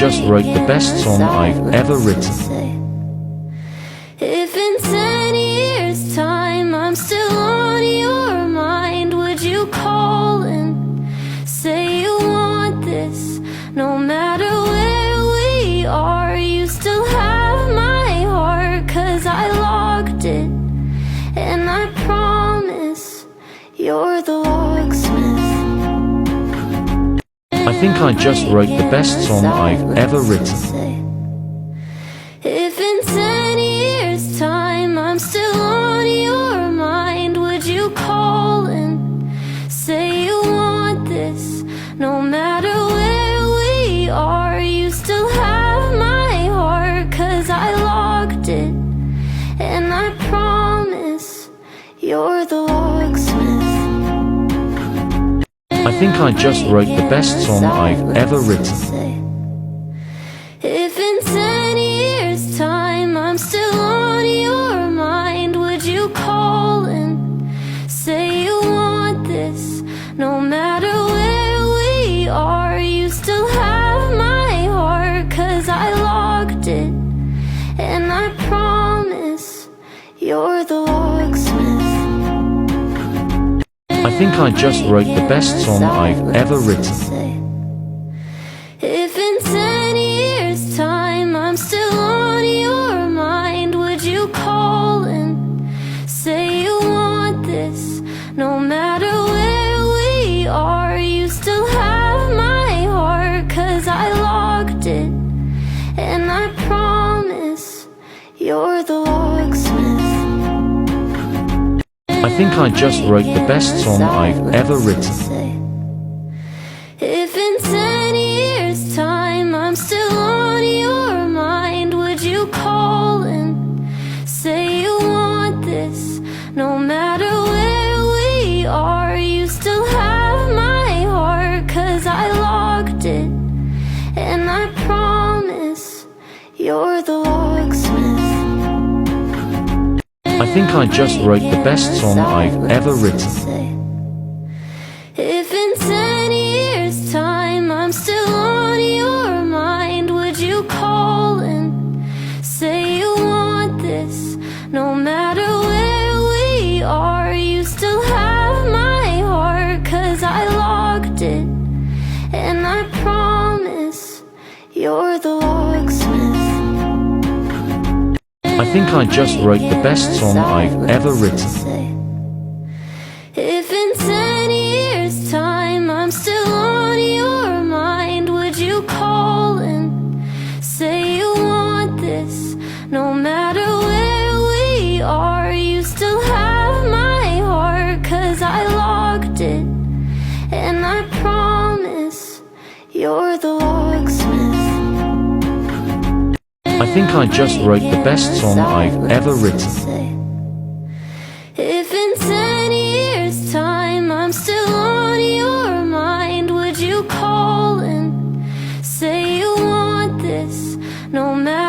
just wrote the best song I've ever written. If in 10 years' time I'm still on your mind, would you call and say you want this? No matter where we are, you still have my heart, 'cause I locked it, and I promise you're the locksmith. I think I just wrote the best song I've ever written. If in 10 years' time I'm still on your mind, would you call and say you want this? No matter where we are, you still have my heart, 'cause I locked it, and I promise you're the locksmith. I think I just wrote the best song I've ever written. If in 10 years' time I'm still on your mind, would you call and say you want this? No matter where we are, you still have my heart, 'cause I locked it, and I promise you're the locksmith. I think I just wrote the best song I've ever written. If in 10 years' time I'm still on your mind, would you call and say you want this? No matter where we are, you still have my heart, 'cause I locked it, and I promise you're the locksmith. I think I just wrote the best song I've ever written. If in 10 years' time I'm still on your mind, would you call and say you want this? No matter where we are, you still have my heart, 'cause I locked it, and I promise you're the locksmith. I think I just wrote the best song I've ever written. If in 10 years' time I'm still on your mind, would you call and say you want this? No matter where we are, you still have my heart, 'cause I locked it, and I promise you're the locksmith. I think I just wrote the best song I've ever written. If in 10 years' time I'm still on your mind, would you call and say you want this? No matter where we are, you still have my heart, 'cause I locked it, and I promise you're the locksmith. I think I just wrote the best song I've ever written. If in 10 years' time I'm still on your mind, would you call and say you want this? No matter